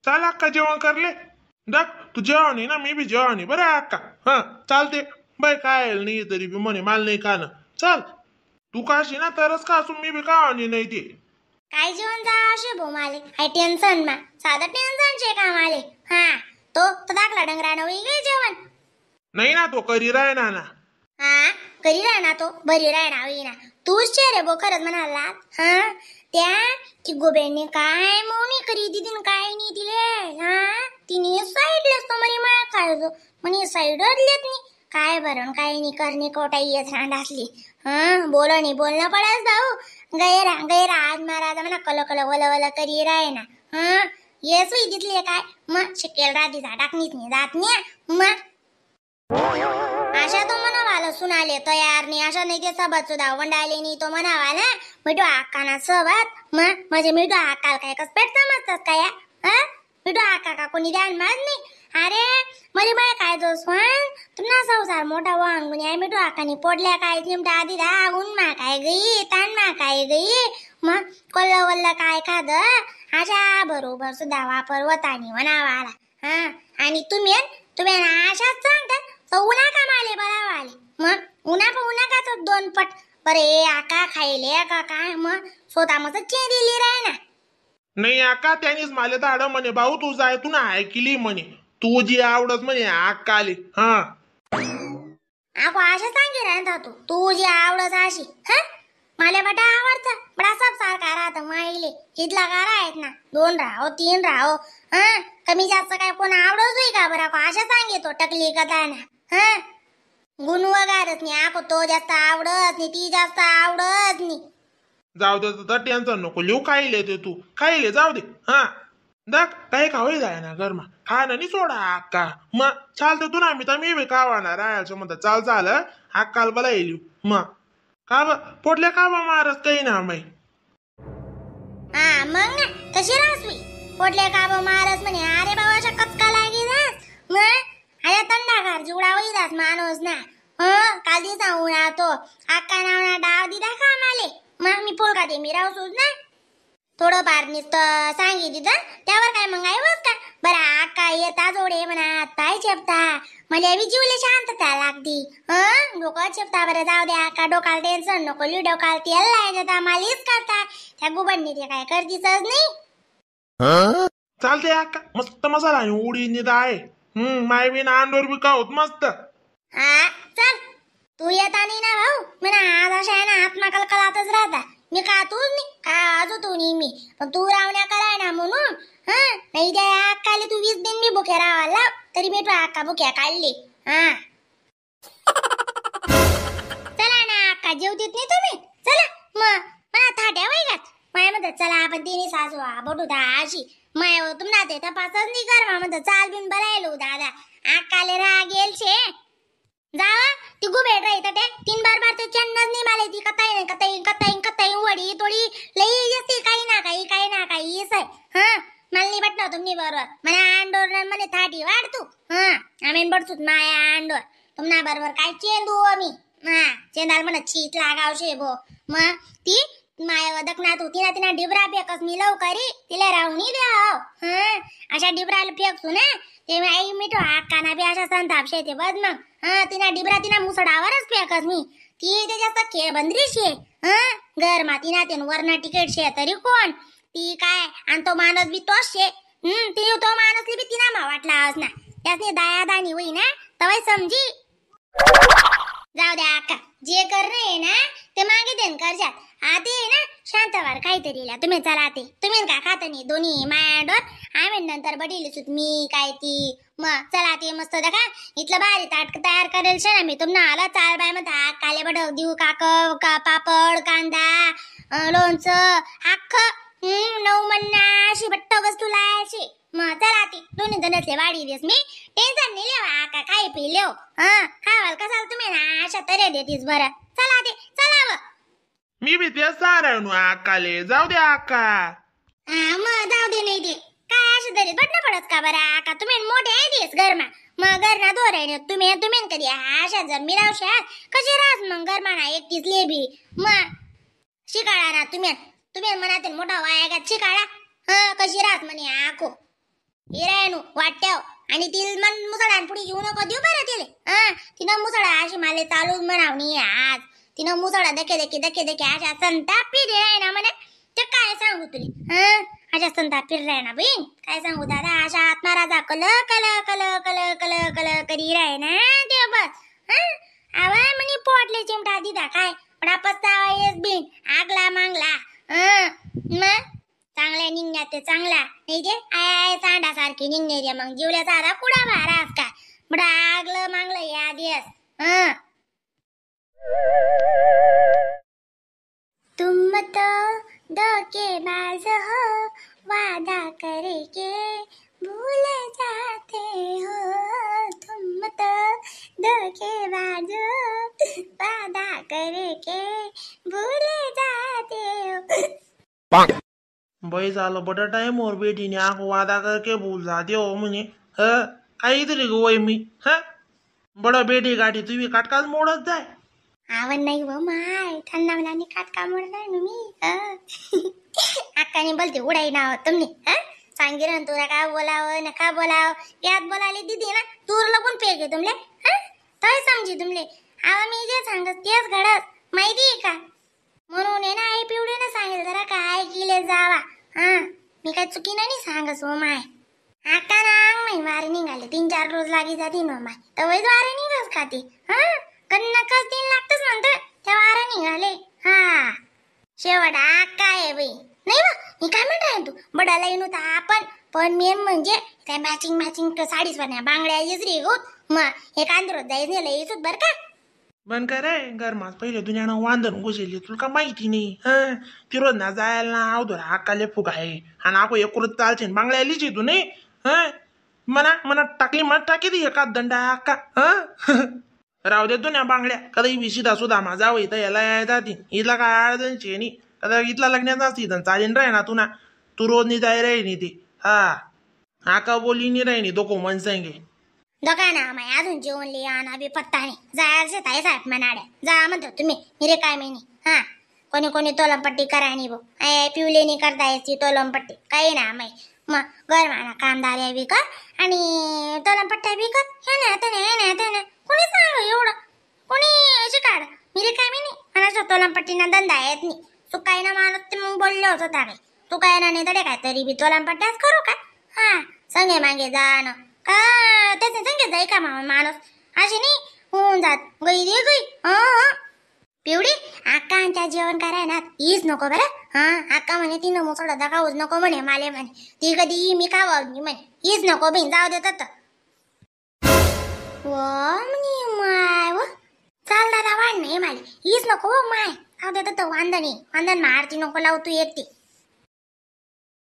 चाल अक्का जेवण करले. दाख तू जेवण आहे ना, मी बी जेवण आहे बरं अक्का. हा चालते बाय. काय नाही तरी बी म्हणे माल नाही का ना. चल तू काशी ना तरच का असून मी बी का नाही ते काय जेवण जा असे भो माले हाय टेन्शन मा साधा टेन्शन शे का माले. हा तो दाखला डंगरा नवी गे जेवण नाही ना तो करी राय ना ना. हा करी राय ना तो बरी राय ना होई ना तूच चेहरे बो खरंच म्हणाला. हा त्या की गोबेने काय मोनी करी दिदीन काय नाही दिले. हा तिने साईडलेच तो मरी माया खायचो म्हणे साईडच लेत नाही काय भरण काय नाही करणे कोटा येत रांड असली. हा बोलणं पडस भाऊ. गैरा आज महाराज म्हणा कल कल वल वल करी राय ना. हा ये सुई दिसली काय मग शिकेल राधी टाकणीत नाही जात नाही मग आशा तो म्हणावाला सुनाले तयार नाही. आशा नाही ते सबत सुद्धा वंडाले नाही तो म्हणावाला मिठू आकाना सबत मग म्हणजे मिठू आकाल काय कस पेट समजतस काय. हा मिठू आका का कोणी ध्यान माज नाही. अरे मरी बाय काय जो स्वान तुमना संसार मोठा वाहन गुन्हे मिठू आकानी पोडल्या काय चिमटा आधी दा उन्मा काय गई तानमा काय गई मग कोल्ल वल्ल काय खाद आशा बरोबर सुद्धा वापर वतानी म्हणावाला. हा आणि तुम्ही आशाच सांगतात तर उन्हा का माले बरावाले मग उन्हा का तो दोन पट बरे आका खायले का काय मग स्वतः मग चे दिली राय ना. नाही आका त्यानीच माले तर आड म्हणे भाऊ तू जाय तू ना ऐकली म्हणे तू जी आवडत म्हणे आका आली. हा आको आशा सांगे राहता तू जी आवडत अशी. हा मला बटा आवडतं बडा सब सारखा राहत माहिले इथला गारा आहेत ना 2 राहो 3 राहो. हा कमी जास्त काय कोण आवडत होई का बरा को आशा सांगे तो टकली कथा ना. हा गुण वगारच नाही आको तो जास्त आवडत नाही ती जास्त आवडत नाही. जाऊ दे तर टेन्शन नको लिहू खाईले ते तू खाईले जाऊ दे. हा दाख काही खावई जाय ना घरमा खा ना सोडा अक्का मग चालते तू ना मी बी खावाना राहायचं म्हणता चाल अक्काल बला येईल मग का पोटल्या का मारस काही ना माई. हा मग ना कशी रासवी पोटल्या काबो मारस म्हणे अरे बाबा अशा कचका लागी जास मग आया तंडागार जुडावई जास माणूस ना. काल दिवसा उन्हा तो अक्का नावना डाव दिदा का माले मग मी पोळका दे मी राहूसूच ना थोडं फार नुसतं सांगी दिदा त्यावर काय मग आहे बस का बरं अक्का येता जोडे म्हणा पाय चेपता मला विजीवले शांतता लागती. डोकं चेपता बरं जाऊ द्या अक्का डोकाल टेन्शन नको ली डोकाल तेल लाय जाता मालिश करता त्या गुबडनी ते काय करतीच नाही. चालते अक्का मस्त मसाला आहे उडी निदा आहे. माय बी ना अंडोर बी खाऊत मस्त. हा चल तू येता नाही ना भाऊ म्हणा आज अशा आहे ना आत्मा कलकलातच राहता मी का तूच नाही का आजो तू नाही मी पण तू रावण्या कराय ना म्हणून. हा नाही त्या अक्काले तू 20 दिन मी भुके रावाला तरी मी तू अक्का भुक्या काढली. हा चला ना अक्का जेवतीत नाही तुम्ही चला मग मला थाट्या वैगात माय म्हणत चला आपण तिने सासू बटू दा अशी माय तुम्हाला ते तपासच नाही कर म्हणत चाल बिन बरायलो दादा अक्काले राग येल शे जावा ती गुबेड राहता ते 3 बार ते चन्नच नाही माले ती कताई वडी तोडी लई येते काही ना काही येस आहे. हा मला नाही बटना तुम्ही बरोबर मला अंडोर म्हणे थाटी वाढ तू. हा आम्ही बडसूत माया अंडोर तुम्हाला बरोबर काय चेंदू आम्ही. हा चेंदाल म्हणत चीत लागावशे भो मग ती माया वदक ना तू तिना डिबरा फेकस मी लवकरी तिला राहून द्या. हा अशा डिबराला फेकसू ना ते आई मिठो अक्काना बी अशा संतापशे ते बद मग. हा तिना डिबरा तिना मुसडावरच फेकस मी ती त्याच्या खेळ बंदरी शे. घर मातीना ते वरना तिकीट शे तरी कोण ती काय आणि तो माणूस बी तोच शे. ती तो माणूस बी तिना मा वाटला ना त्यासने दायादानी होई ना तवय समजी. जाऊ द्या अक्का जे कर रे ना ते मागे देन करशात आते ना शांतवार काहीतरी तुम्ही चला ते तुम्ही का खात नाही दोन्ही मायाडोर आम्ही नंतर बडील सुत मी काय ती मग चला ते मस्त दखा इथलं भारी ताटक तयार करेल शे ना मी तुम्हाला आला चाल बाय म्हणता काले बडव देऊ का पापड कांदा लोणचं अख्ख 9 मन्ना अशी बट्ट वस्तू लायची. मग चला ती दोन्ही जणचे वाढी देस मी टेन्शन नाही लेवा आका काही पी लेव. खावाल कसाल तुम्ही ना अशा तऱ्हे देतीस बरं चला ते चला मी बी तेच सारायणू अक्काले जाऊ दे अक्का. मग जाऊ दे नाही ते काय अशा तरी बटणं पडत का बरं आका तुम्ही मोठे आहे तेच घरमा मग घर ना दोरे तुम्ही कधी अशा जर मी राहशात कशी राहस मग घरमाना एकटीच लेबी मग शिकाळा ना तुम्ही मनातील मोठा वाया शिकाळा. कशी राहत म्हणे आखो हिरायनू वाट्याव आणि ती मन मुसळा पुढे घेऊ नको देऊ बरं तिले हा तिनं मुसळा अशी माले चालूच म्हणावणी आज तिनं मुसळा दके अशा संताप फिरे आहे ना म्हणे ते काय सांगू तुले हा अशा संताप फिरलाय ना बहीण काय सांगू दादा अशा आत्माराजा कल कल कल कल कल कल करी राय ना ते बस हा आवा म्हणे पोटले चिमटा दिदा काय पण पस्तावा येस बीन आगला मांगला मग चांगल्या निघण्यात ते चांगला नाही ते आय सांडा सारखी निघणे रे मग जीवल्या साधा कुडा भारास का बडा आगलं मांगलं या दिवस तुम तो धोखेबाज हो वादा करके भूल जाते हो तुम तो धोखेबाज हो वादा करके भूल जाते हो बाई झालं बड़ा टाइम और बेटी ने आंख वादा करके भूल जाते हो म्हणे काहीतरी ग वय मी बडा बेटी गाठी तुम्ही काटकाच मोडत जाय आवड नाही व माय थंडा मला काट का मोडलाय ना मी अक्काने बोलते उडाई नाव तुम्ही सांगितलं तुला काय बोलावं नका बोलावं यात बोलायला दिदी ना तूर लगून फेके तुमले तय समजी तुमले आवा मी जे सांगत तेच घडत माहिती आहे का म्हणून आहे ना आई पिवडीने सांगितलं जरा काय केले जावा मी काय चुकीनं नाही सांगस हो माय आका ना अंग नाही वारे निघाले 3-4 रोज लागी जाते ना माय तर वैद वारे निघास का ते कन्नकच 3 लागतच म्हणतोय त्या वारे निघाले शेवट आका आहे बाई नाही बा मी काय म्हणत आहे तू बडाला येऊन होता आपण पण मेन म्हणजे त्या मॅचिंग साडीच बन्या बांगड्या येसरी होत मग हे कांद्रोत जायच नेलं येसूत बर का बन काय रे गरमात पहिले दुनियानं वांदन घुसली तुला का माहिती नाही ती रोज ना जायला ना अवधर हाकाले फुग आहे आणि आपण एकुरत चालचे बांगड्या लिहिची तू नाही मना टाकली मला टाकी ती एका दंडा हक्का राहू दे दुनिया बांगड्या कधी बी सीधा सुद्धा माझा इथं याला जाती हिला काय अडचणची नाही कदा इथला लग्नाचा असती चालेल राही ना तू ना तू रोज नि जाय राही नी ती हाका बोली नि राही नी दोको मन सांगे दोघांना माय अजून जेवण लिहा ना बी पत्ता नाही जायचे ताई साहेब म्हणाड्या जा म्हणतो तुम्ही मिरे काय महिनी कोणी तोलमपट्टी करायनी बो पिवलेनी करता यायची तोलमपट्टी काही ना माय मग गरमाना कामदार बी कर आणि तोलमपट्ट्या बी कर हे ना कोणी सांग एवढं कोणी शिकाड मिरे काय महिनी मला तोलमपट्टीना धंदा येत नाही तू काय ना माणूस ते मग बोलले होत होता काय तू काय ना नाही तडे काय तरी बी तोलमपट्ट्याच करू का संगे मागे जाणं का त्याचे संगे जाई का माणूस अशी नाही होऊन जात गई रे गई पिवडी आक्का आणि त्या जेवण कराय ना हीच नको बरं आक्का म्हणे ती नमो सोडा दाखावूच नको म्हणे माले म्हणे ती कधी मी खावं म्हणे हीच नको बिन जाऊ देत म्हणे माय व चाल दादा वाढ नाही माले हीच नको माय जाऊ देत वांदणी वांदण मारती नको लावू तू एकटी